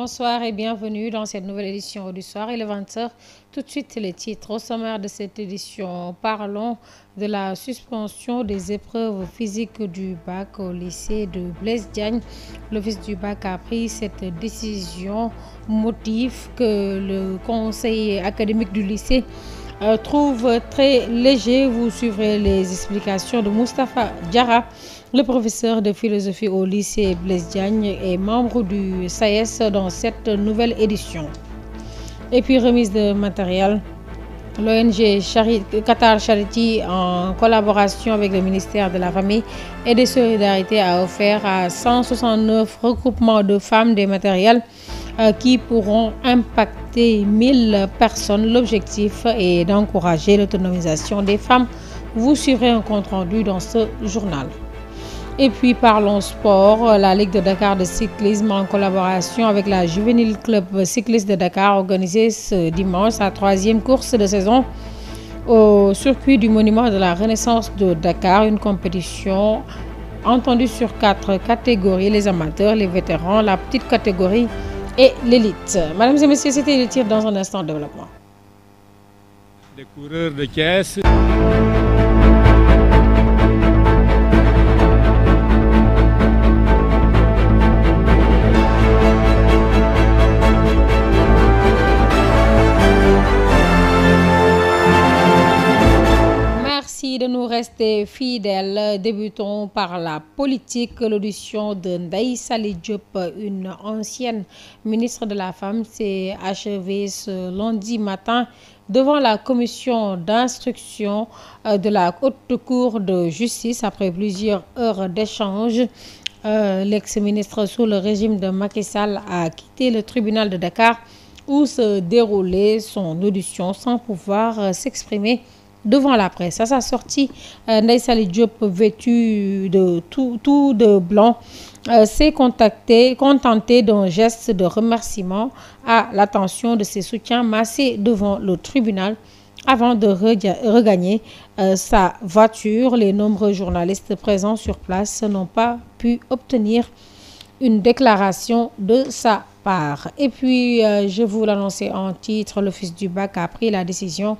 bonsoir et bienvenue dans cette nouvelle édition du soir. Il est 20h. Tout de suite, les titres. Au sommaire de cette édition, parlons de la suspension des épreuves physiques du bac au lycée de Blaise Diagne. L'office du bac a pris cette décision, motif que le conseil académique du lycée trouve très léger. Vous suivrez les explications de Moustapha Diarra, le professeur de philosophie au lycée Blaise Diagne et membre du SAES dans cette nouvelle édition. Et puis remise de matériel, l'ONG Qatar Charity en collaboration avec le ministère de la Famille et des Solidarités a offert à 169 regroupements de femmes des matériels qui pourront impacter 1000 personnes. L'objectif est d'encourager l'autonomisation des femmes. Vous suivrez un compte-rendu dans ce journal. Et puis parlons sport, la Ligue de Dakar de cyclisme en collaboration avec la Juvénile Club cycliste de Dakar organisé ce dimanche sa troisième course de saison au circuit du monument de la Renaissance de Dakar, une compétition entendue sur 4 catégories, les amateurs, les vétérans, la petite catégorie et l'élite. Mesdames et messieurs, c'était le tir dans un instant de développement. Des coureurs de caisse. Merci de nous rester fidèles. Débutons par la politique. L'audition de Ndeye Saly Diop, une ancienne ministre de la Femme, s'est achevée ce lundi matin devant la commission d'instruction de la Haute Cour de justice après plusieurs heures d'échange. L'ex-ministre sous le régime de Macky Sall a quitté le tribunal de Dakar où se déroulait son audition sans pouvoir s'exprimer devant la presse. À sa sortie, Ndeye Saly Diop, vêtue de tout de blanc, s'est contentée d'un geste de remerciement à l'attention de ses soutiens massés devant le tribunal avant de regagner sa voiture. Les nombreux journalistes présents sur place n'ont pas pu obtenir une déclaration de sa part. Et puis, je vous l'annonçais en titre, l'office du bac a pris la décision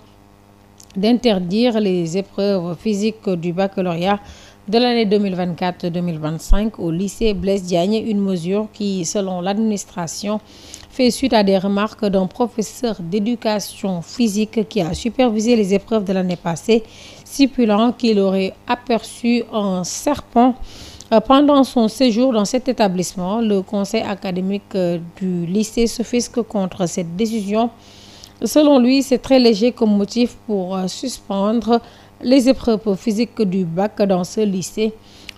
d'interdire les épreuves physiques du baccalauréat de l'année 2024-2025 au lycée Blaise Diagne, une mesure qui, selon l'administration, fait suite à des remarques d'un professeur d'éducation physique qui a supervisé les épreuves de l'année passée, stipulant qu'il aurait aperçu un serpent pendant son séjour dans cet établissement. Le conseil académique du lycée s'offusque contre cette décision. Selon lui, c'est très léger comme motif pour suspendre les épreuves physiques du bac dans ce lycée.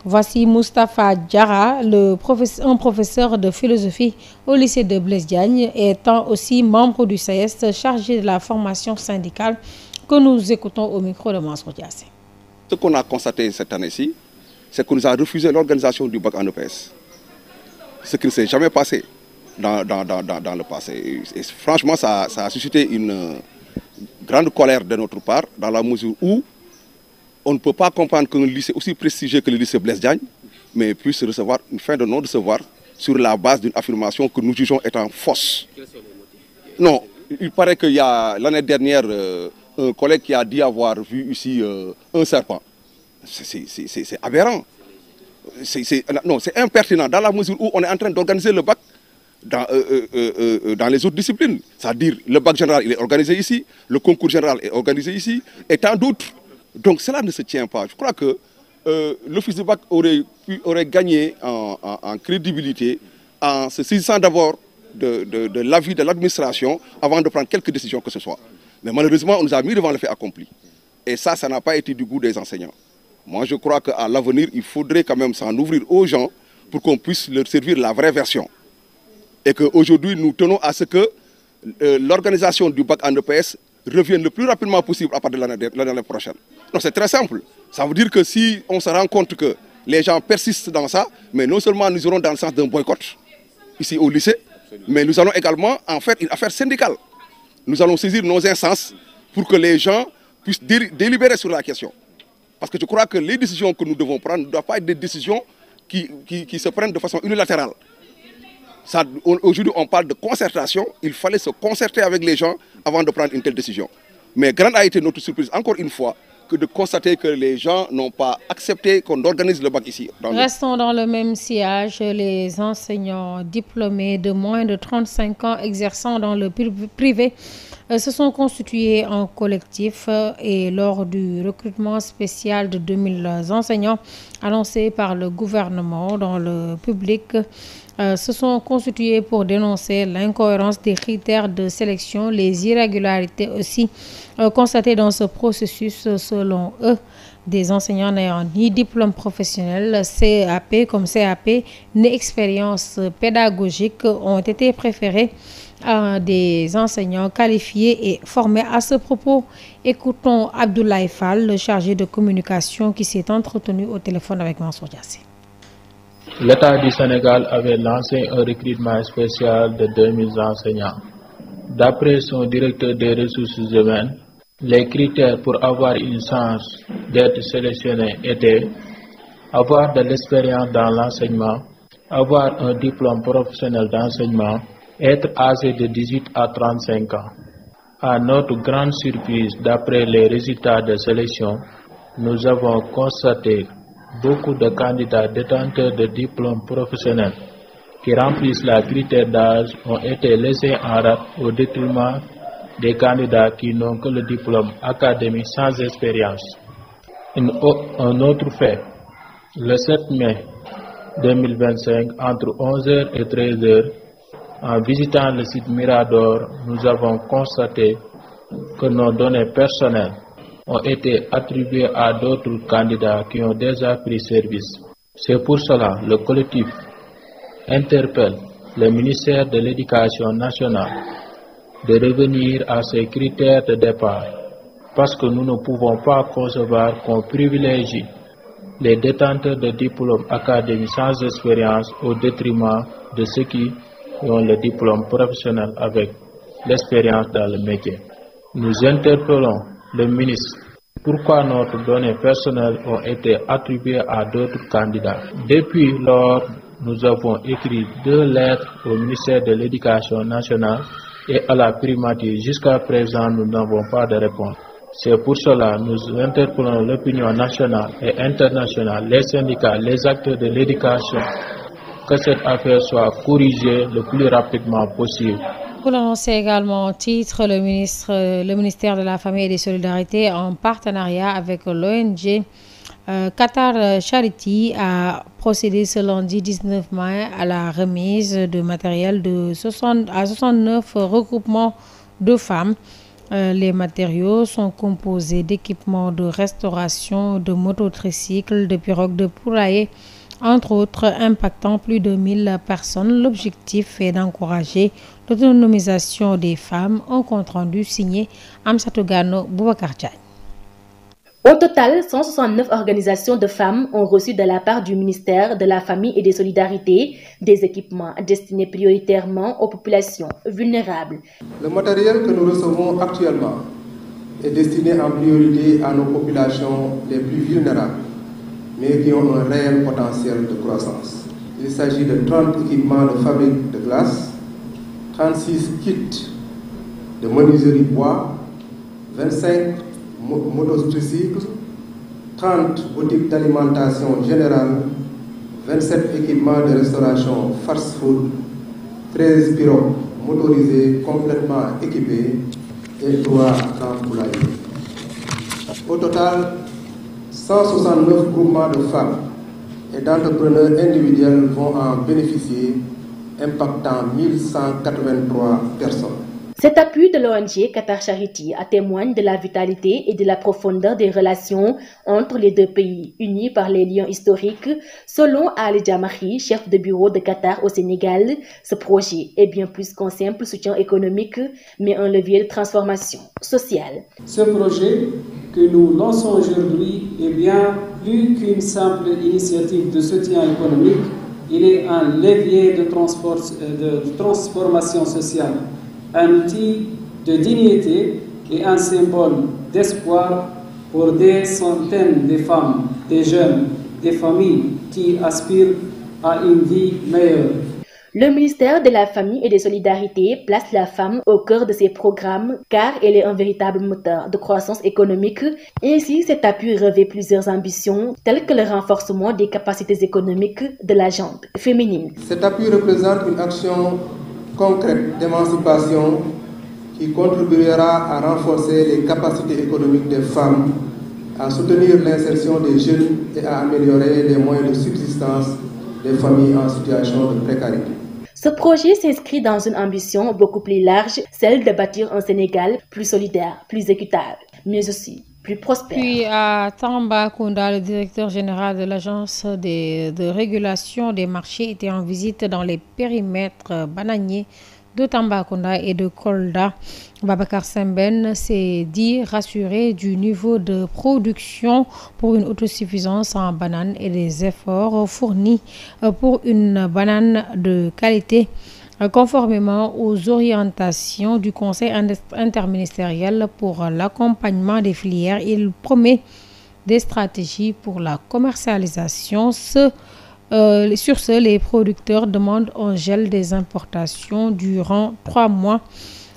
Voici Moustapha Diarra, un professeur de philosophie au lycée de Blaise Diagne, étant aussi membre du SAES chargé de la formation syndicale, que nous écoutons au micro de Mansour Diassé. Ce qu'on a constaté cette année-ci, c'est qu'on nous a refusé l'organisation du bac en EPS. Ce qui ne s'est jamais passé dans le passé. Et franchement, ça a suscité une grande colère de notre part, dans la mesure où on ne peut pas comprendre qu'un lycée aussi prestigieux que le lycée Blaise Diagne, mais puisse recevoir une fin de non-recevoir sur la base d'une affirmation que nous jugeons étant fausse. Non, il paraît qu'il y a l'année dernière un collègue qui a dit avoir vu ici un serpent. C'est aberrant. Non, c'est impertinent dans la mesure où on est en train d'organiser le bac dans les autres disciplines. C'est-à-dire le bac général il est organisé ici, le concours général est organisé ici, et tant d'autres. Donc cela ne se tient pas. Je crois que l'office du bac aurait gagné en crédibilité en se saisissant d'abord de l'avis de l'administration avant de prendre quelque décision que ce soit. Mais malheureusement, on nous a mis devant le fait accompli. Et ça n'a pas été du goût des enseignants. Moi, je crois qu'à l'avenir, il faudrait quand même s'en ouvrir aux gens pour qu'on puisse leur servir la vraie version. Et qu'aujourd'hui, nous tenons à ce que l'organisation du bac en EPS revienne le plus rapidement possible à partir de l'année prochaine. Donc c'est très simple. Ça veut dire que si on se rend compte que les gens persistent dans ça, mais non seulement nous irons dans le sens d'un boycott ici au lycée, mais nous allons également en faire une affaire syndicale. Nous allons saisir nos instances pour que les gens puissent délibérer sur la question. Parce que je crois que les décisions que nous devons prendre ne doivent pas être des décisions qui se prennent de façon unilatérale. Aujourd'hui, on parle de concertation. Il fallait se concerter avec les gens avant de prendre une telle décision. Mais grande a été notre surprise, encore une fois, que de constater que les gens n'ont pas accepté qu'on organise le bac ici. Restons dans le même sillage. Les enseignants diplômés de moins de 35 ans exerçant dans le privé se sont constitués en collectif et lors du recrutement spécial de 2000 enseignants annoncé par le gouvernement dans le public, se sont constitués pour dénoncer l'incohérence des critères de sélection, les irrégularités aussi constatées dans ce processus. Selon eux, des enseignants n'ayant ni diplôme professionnel, CAP comme CAP, ni expérience pédagogique ont été préférés à des enseignants qualifiés et formés. À ce propos, écoutons Abdoulaye Fall, le chargé de communication qui s'est entretenu au téléphone avec Mansour Diassé. L'État du Sénégal avait lancé un recrutement spécial de 2000 enseignants. D'après son directeur des ressources humaines, les critères pour avoir une chance d'être sélectionné étaient avoir de l'expérience dans l'enseignement, avoir un diplôme professionnel d'enseignement, être âgé de 18 à 35 ans. À notre grande surprise, d'après les résultats de sélection, nous avons constaté beaucoup de candidats détenteurs de diplômes professionnels qui remplissent le critère d'âge ont été laissés en rade au détriment des candidats qui n'ont que le diplôme académique sans expérience. Un autre fait, le 7 mai 2025, entre 11h et 13h, en visitant le site Mirador, nous avons constaté que nos données personnelles ont été attribuées à d'autres candidats qui ont déjà pris service. C'est pour cela que le collectif interpelle le ministère de l'Éducation nationale de revenir à ces critères de départ, parce que nous ne pouvons pas concevoir qu'on privilégie les détenteurs de diplômes académiques sans expérience au détriment de ceux qui ont le diplôme professionnel avec l'expérience dans le métier. Nous interpellons le ministre pourquoi nos données personnelles ont été attribuées à d'autres candidats. Depuis lors, nous avons écrit 2 lettres au ministère de l'Éducation nationale et à la primature. Jusqu'à présent, nous n'avons pas de réponse. C'est pour cela que nous interpellons l'opinion nationale et internationale, les syndicats, les acteurs de l'éducation, que cette affaire soit corrigée le plus rapidement possible. Pour l'annoncer également en titre, le ministère de la Famille et des Solidarités, en partenariat avec l'ONG Qatar Charity, a procédé ce lundi 19 mai à la remise de matériel à 69 regroupements de femmes. Les matériaux sont composés d'équipements de restauration, de mototricycles, de pirogues de poulailler, entre autres, impactant plus de 1000 personnes. L'objectif est d'encourager l'autonomisation des femmes. Un compte rendu signé Amsatou Gano Boubacar Diagne. Au total, 169 organisations de femmes ont reçu de la part du ministère de la Famille et des Solidarités des équipements destinés prioritairement aux populations vulnérables. Le matériel que nous recevons actuellement est destiné en priorité à nos populations les plus vulnérables, mais qui ont un réel potentiel de croissance. Il s'agit de 30 équipements de fabrique de glace, 36 kits de menuiserie bois, 25 mototricycles, 30 boutiques d'alimentation générale, 27 équipements de restauration fast-food, 13 pirogues motorisées complètement équipées et 3 camps poulaillers. Au total, 169 groupements de femmes et d'entrepreneurs individuels vont en bénéficier, impactant 1183 personnes. Cet appui de l'ONG Qatar Charity témoigne de la vitalité et de la profondeur des relations entre les deux pays, unis par les liens historiques. Selon Ali Djamari, chef de bureau de Qatar au Sénégal, ce projet est bien plus qu'un simple soutien économique, mais un levier de transformation sociale. Ce projet que nous lançons aujourd'hui est bien plus qu'une simple initiative de soutien économique, il est un levier de transformation sociale, un outil de dignité et un symbole d'espoir pour des centaines de femmes, des jeunes, des familles qui aspirent à une vie meilleure. Le ministère de la Famille et des Solidarités place la femme au cœur de ses programmes car elle est un véritable moteur de croissance économique. Ainsi, cet appui revêt plusieurs ambitions telles que le renforcement des capacités économiques de la gente féminine. Cet appui représente une action concrète d'émancipation qui contribuera à renforcer les capacités économiques des femmes, à soutenir l'insertion des jeunes et à améliorer les moyens de subsistance des familles en situation de précarité. Ce projet s'inscrit dans une ambition beaucoup plus large, celle de bâtir un Sénégal plus solidaire, plus équitable, mais aussi plus prospère. Puis à Tambacounda, le directeur général de l'agence de régulation des marchés était en visite dans les périmètres bananiers de Tambacounda et de Kolda. Babacar Semben s'est dit rassuré du niveau de production pour une autosuffisance en bananes et des efforts fournis pour une banane de qualité. Conformément aux orientations du Conseil interministériel pour l'accompagnement des filières, il promet des stratégies pour la commercialisation. Sur ce, les producteurs demandent un gel des importations durant 3 mois,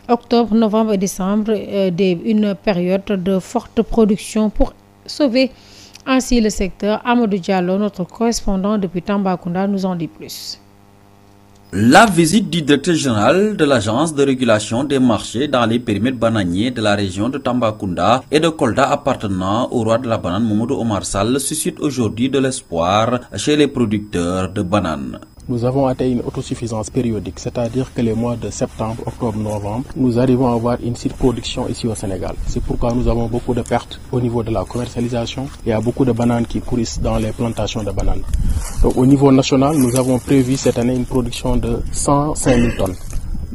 octobre, novembre et décembre, une période de forte production pour sauver ainsi le secteur. Amadou Diallo, notre correspondant depuis Tambacounda, nous en dit plus. La visite du directeur général de l'agence de régulation des marchés dans les périmètres bananiers de la région de Tambacounda et de Kolda appartenant au roi de la banane Mamadou Omar Sall suscite aujourd'hui de l'espoir chez les producteurs de bananes. Nous avons atteint une autosuffisance périodique, c'est-à-dire que les mois de septembre, octobre, novembre, nous arrivons à avoir une surproduction ici au Sénégal. C'est pourquoi nous avons beaucoup de pertes au niveau de la commercialisation. Il y a beaucoup de bananes qui pourrissent dans les plantations de bananes. Donc, au niveau national, nous avons prévu cette année une production de 105 000 tonnes.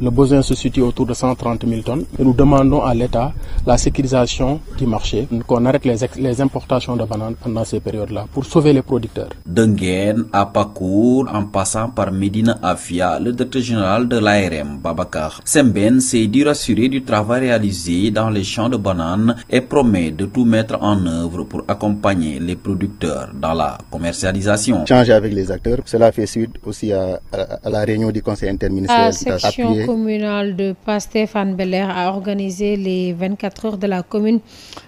Le besoin se situe autour de 130 000 tonnes et nous demandons à l'État la sécurisation du marché, qu'on arrête les importations de bananes pendant ces périodes-là pour sauver les producteurs. D'Enguène à Pakour, en passant par Médina Afia, le directeur général de l'ARM, Babacar Semben, s'est dit rassuré du travail réalisé dans les champs de bananes et promet de tout mettre en œuvre pour accompagner les producteurs dans la commercialisation. Changer avec les acteurs, cela fait suite aussi à la réunion du conseil interministériel qui a appuyé. La communale de Pastef Hann Bel-Air a organisé les 24 heures de la commune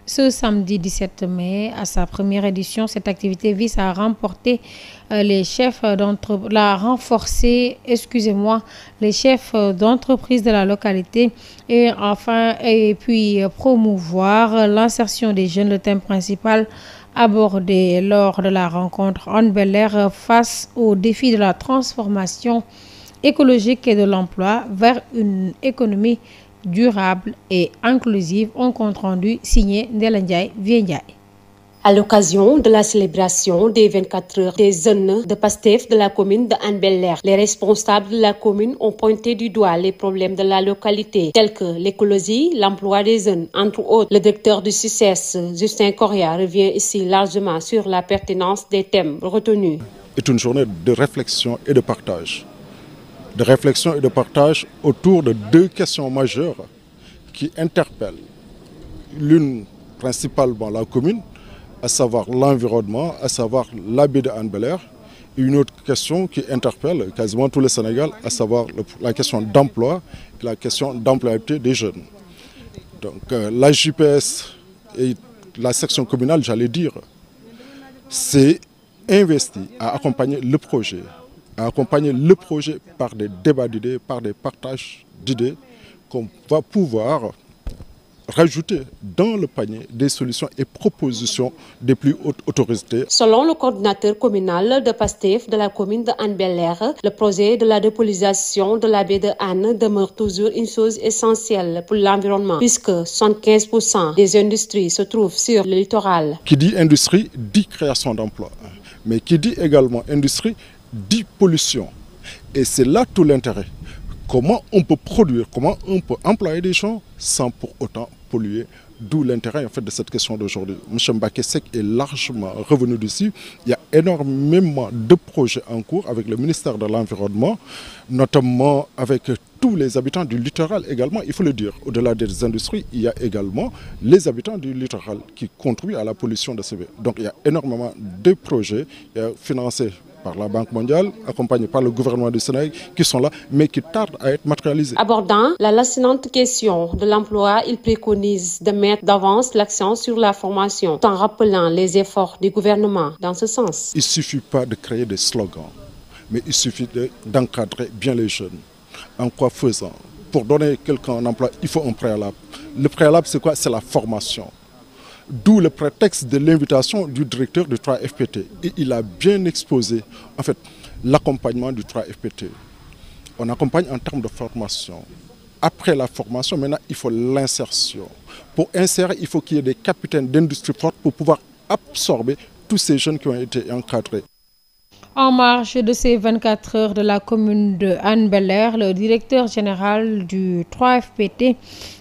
ce samedi 17 mai. À sa première édition, cette activité vise à renforcer les chefs d'entreprise de la localité et puis promouvoir l'insertion des jeunes. Le thème principal abordé lors de la rencontre Hann Bel-Air face aux défis de la transformation écologique et de l'emploi vers une économie durable et inclusive. Un compte rendu signé Ndella Ndiaye Ndiaye. À l'occasion de la célébration des 24 heures des jeunes de Pastef de la commune de Hann Bel-Air, les responsables de la commune ont pointé du doigt les problèmes de la localité, tels que l'écologie, l'emploi des jeunes, entre autres. Le directeur du CICES, Justin Correa, revient ici largement sur la pertinence des thèmes retenus. C'est une journée de réflexion et de partage. De réflexion et de partage autour de 2 questions majeures qui interpellent l'une principalement la commune, à savoir l'environnement, à savoir la baie de Hann Bel-Air, et une autre question qui interpelle quasiment tout le Sénégal, à savoir la question d'emploi et la question d'employabilité des jeunes. Donc la JPS et la section communale, j'allais dire, c'est investi à accompagner le projet. Par des débats d'idées, par des partages d'idées qu'on va pouvoir rajouter dans le panier des solutions et propositions des plus hautes autorités. Selon le coordinateur communal de Pastef de la commune de Hann Bel-Air, le projet de la dépollution de la baie de Hann demeure toujours une chose essentielle pour l'environnement, puisque 75% des industries se trouvent sur le littoral. Qui dit industrie, dit création d'emplois. Mais qui dit également industrie, dit pollution. Et c'est là tout l'intérêt. Comment on peut produire, comment on peut employer des gens sans pour autant polluer. D'où l'intérêt en fait de cette question d'aujourd'hui. M. Mbacké Seck est largement revenu dessus. Il y a énormément de projets en cours avec le ministère de l'Environnement, notamment avec tous les habitants du littoral également, il faut le dire. Au-delà des industries, il y a également les habitants du littoral qui contribuent à la pollution de ces baies. Donc il y a énormément de projets financés par la Banque mondiale, accompagnés par le gouvernement du Sénégal, qui sont là, mais qui tardent à être matérialisés. Abordant la lancinante question de l'emploi, il préconise de mettre d'avance l'accent sur la formation, tout en rappelant les efforts du gouvernement dans ce sens. Il ne suffit pas de créer des slogans, mais il suffit d'encadrer bien les jeunes. En quoi faisant? Pour donner quelqu'un un emploi, il faut un préalable. Le préalable, c'est quoi? C'est la formation. D'où le prétexte de l'invitation du directeur du 3FPT. Et il a bien exposé, en fait, l'accompagnement du 3FPT. On accompagne en termes de formation. Après la formation, maintenant, il faut l'insertion. Pour insérer, il faut qu'il y ait des capitaines d'industrie forte pour pouvoir absorber tous ces jeunes qui ont été encadrés. En marge de ces 24 heures de la commune de Hann-Bel-Air, le directeur général du 3FPT,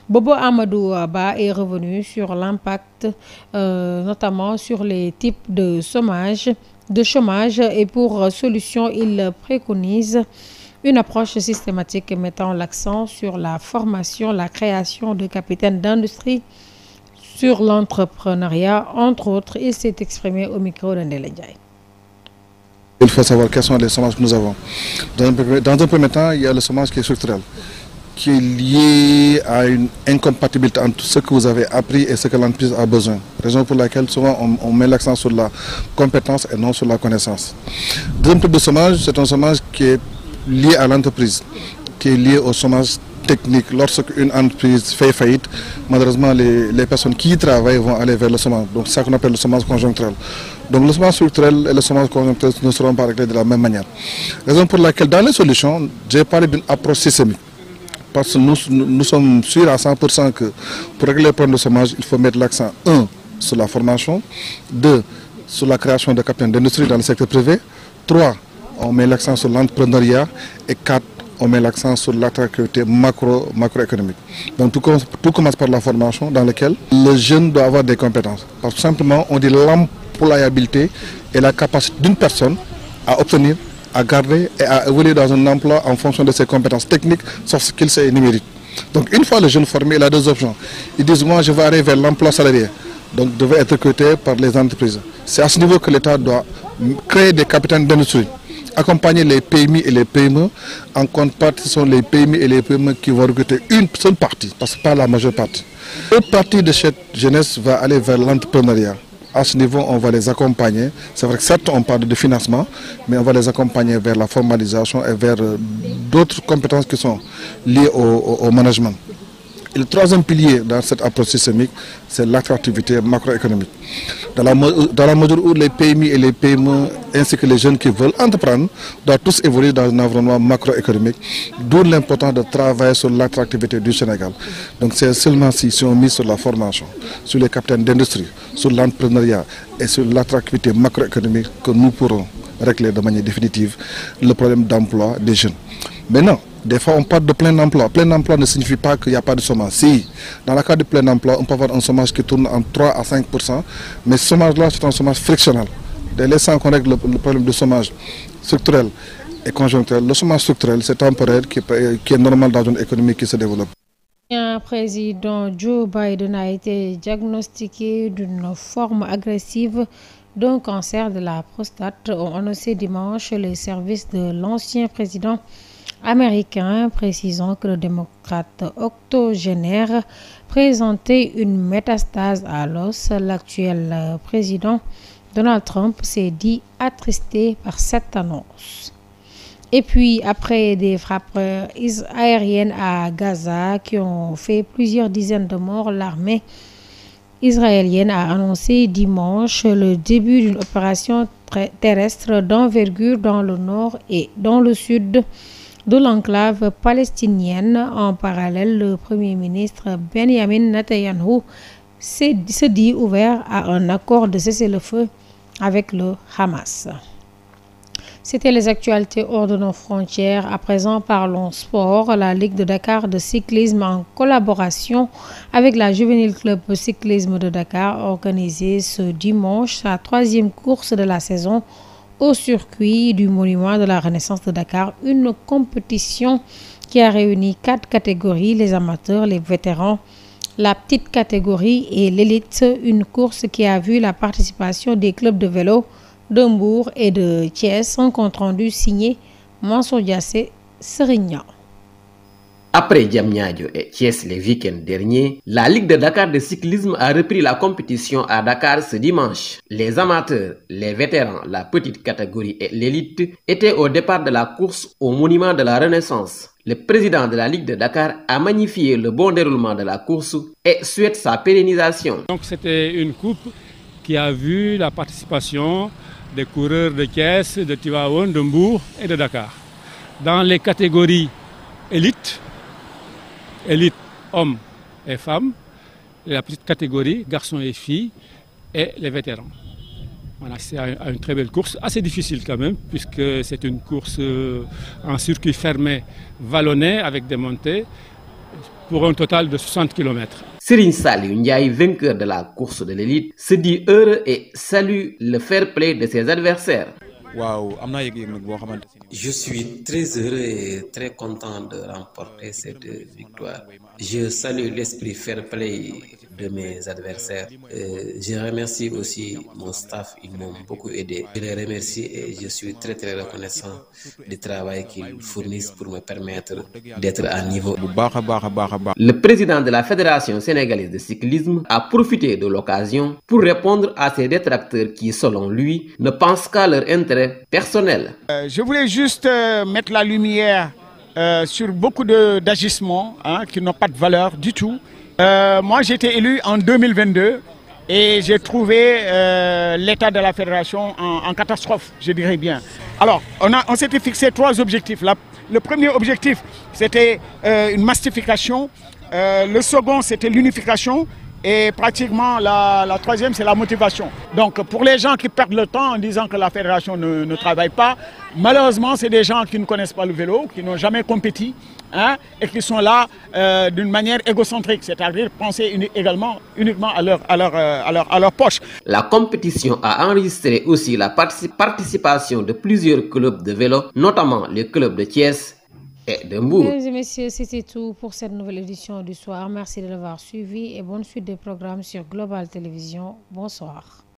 Bobo Amadou Ba, est revenu sur l'impact, notamment sur les types de chômage, et pour solution, il préconise une approche systématique mettant l'accent sur la formation, la création de capitaines d'industrie, sur l'entrepreneuriat, entre autres. Il s'est exprimé au micro de Ndele Ndiaye. Il faut savoir quels sont les chômages que nous avons. Dans un premier temps, il y a le chômage qui est structurel, qui est lié à une incompatibilité entre ce que vous avez appris et ce que l'entreprise a besoin. Raison pour laquelle souvent on met l'accent sur la compétence et non sur la connaissance. Deuxième type de chômage, c'est un chômage qui est lié à l'entreprise, qui est lié au chômage technique. Lorsqu'une entreprise fait faillite, malheureusement les personnes qui y travaillent vont aller vers le chômage. Donc c'est ça qu'on appelle le chômage conjoncturel. Donc le chômage structurel et le chômage conjoncturel ne seront pas réglés de la même manière. Raison pour laquelle dans les solutions, j'ai parlé d'une approche systémique. Parce que nous sommes sûrs à 100% que pour régler le problème de chômage, il faut mettre l'accent 1 sur la formation, 2 sur la création de capitaines d'industrie dans le secteur privé, 3 on met l'accent sur l'entrepreneuriat et 4 on met l'accent sur l'attractivité macroéconomique. Donc tout commence par la formation dans laquelle le jeune doit avoir des compétences. Parce que simplement on dit l'employabilité et la capacité d'une personne à obtenir, à garder et à évoluer dans un emploi en fonction de ses compétences techniques, soft skills et numériques. Donc une fois le jeune formé, il a deux options. Ils disent moi je vais aller vers l'emploi salarié, donc devait être recruté par les entreprises. C'est à ce niveau que l'État doit créer des capitaines d'industrie, accompagner les PMI et les PME. En contrepartie, ce sont les PMI et les PME qui vont recruter une seule partie, parce que pas la majeure partie. Une partie de cette jeunesse va aller vers l'entrepreneuriat. À ce niveau, on va les accompagner. C'est vrai que certes, on parle de financement, mais on va les accompagner vers la formalisation et vers d'autres compétences qui sont liées au management. Et le troisième pilier dans cette approche systémique, c'est l'attractivité macroéconomique. Dans la mesure où les PMI et les PME, ainsi que les jeunes qui veulent entreprendre, doivent tous évoluer dans un environnement macroéconomique, d'où l'importance de travailler sur l'attractivité du Sénégal. Donc c'est seulement si on mise sur la formation, sur les capitaines d'industrie, sur l'entrepreneuriat et sur l'attractivité macroéconomique que nous pourrons régler de manière définitive le problème d'emploi des jeunes. Maintenant, des fois, on parle de plein emploi. Plein emploi ne signifie pas qu'il n'y a pas de chômage. Si, dans le cas de plein emploi, on peut avoir un chômage qui tourne en 3 à 5%, mais ce chômage-là, c'est un chômage frictionnel. Dès l'instant qu'on règle le problème de chômage structurel et conjoncturel, le chômage structurel, c'est temporaire, qui est normal dans une économie qui se développe. Le président Joe Biden a été diagnostiqué d'une forme agressive d'un cancer de la prostate, ont annoncé dimanche les services de l'ancien président américain, précisant que le démocrate octogénaire présentait une métastase à l'os. L'actuel président Donald Trump s'est dit attristé par cette annonce. Et puis, après des frappes aériennes à Gaza qui ont fait plusieurs dizaines de morts, l'armée israélienne a annoncé dimanche le début d'une opération terrestre d'envergure dans le nord et dans le sud de l'enclave palestinienne. En parallèle, le Premier ministre Benjamin Netanyahu se dit ouvert à un accord de cessez-le-feu avec le Hamas. C'était les actualités hors de nos frontières. À présent, parlons sport. La Ligue de Dakar de cyclisme, en collaboration avec la Juvénile Club Cyclisme de Dakar, a organisé ce dimanche sa 3e course de la saison au circuit du Monument de la Renaissance de Dakar, une compétition qui a réuni 4 catégories, les amateurs, les vétérans, la petite catégorie et l'élite, une course qui a vu la participation des clubs de vélo de Mbour et de Thiès. Un compte rendu signé Mansour Diassé Serignan. Après Diamniadio et Thiès les week-ends derniers, la Ligue de Dakar de cyclisme a repris la compétition à Dakar ce dimanche. Les amateurs, les vétérans, la petite catégorie et l'élite étaient au départ de la course au monument de la Renaissance. Le président de la Ligue de Dakar a magnifié le bon déroulement de la course et souhaite sa pérennisation. Donc c'était une coupe qui a vu la participation des coureurs de Thiès, de Tivaouane, de Mbour et de Dakar. Dans les catégories élite hommes et femmes, la petite catégorie garçons et filles et les vétérans. Voilà, c'est une très belle course, assez difficile quand même, puisque c'est une course en circuit fermé, vallonné avec des montées, pour un total de 60 km. Serigne Saliou Ndiaye, vainqueur de la course de l'élite, se dit heureux et salue le fair play de ses adversaires. Je suis très heureux et très content de remporter cette victoire. Je salue l'esprit fair play de mes adversaires. Je remercie aussi mon staff, ils m'ont beaucoup aidé. Je les remercie et je suis très reconnaissant du travail qu'ils fournissent pour me permettre d'être à niveau. Le président de la Fédération sénégalaise de cyclisme a profité de l'occasion pour répondre à ses détracteurs qui, selon lui, ne pensent qu'à leur intérêt personnel. Je voulais juste mettre la lumière sur beaucoup d'agissements qui n'ont pas de valeur du tout. Moi, j'ai été élu en 2022 et j'ai trouvé l'état de la fédération en catastrophe, je dirais bien. Alors, on s'était fixé 3 objectifs. Le premier objectif, c'était une massification. Le second, c'était l'unification. Et pratiquement, la troisième, c'est la motivation. Donc, pour les gens qui perdent le temps en disant que la fédération ne travaille pas, malheureusement, c'est des gens qui ne connaissent pas le vélo, qui n'ont jamais compéti, et qui sont là d'une manière égocentrique, c'est-à-dire penser uniquement à leur poche. La compétition a enregistré aussi la participation de plusieurs clubs de vélo, notamment les clubs de Thiès et de Mbour. Mesdames et messieurs, c'était tout pour cette nouvelle édition du soir. Merci de l'avoir suivi et bonne suite des programmes sur Global Télévision. Bonsoir.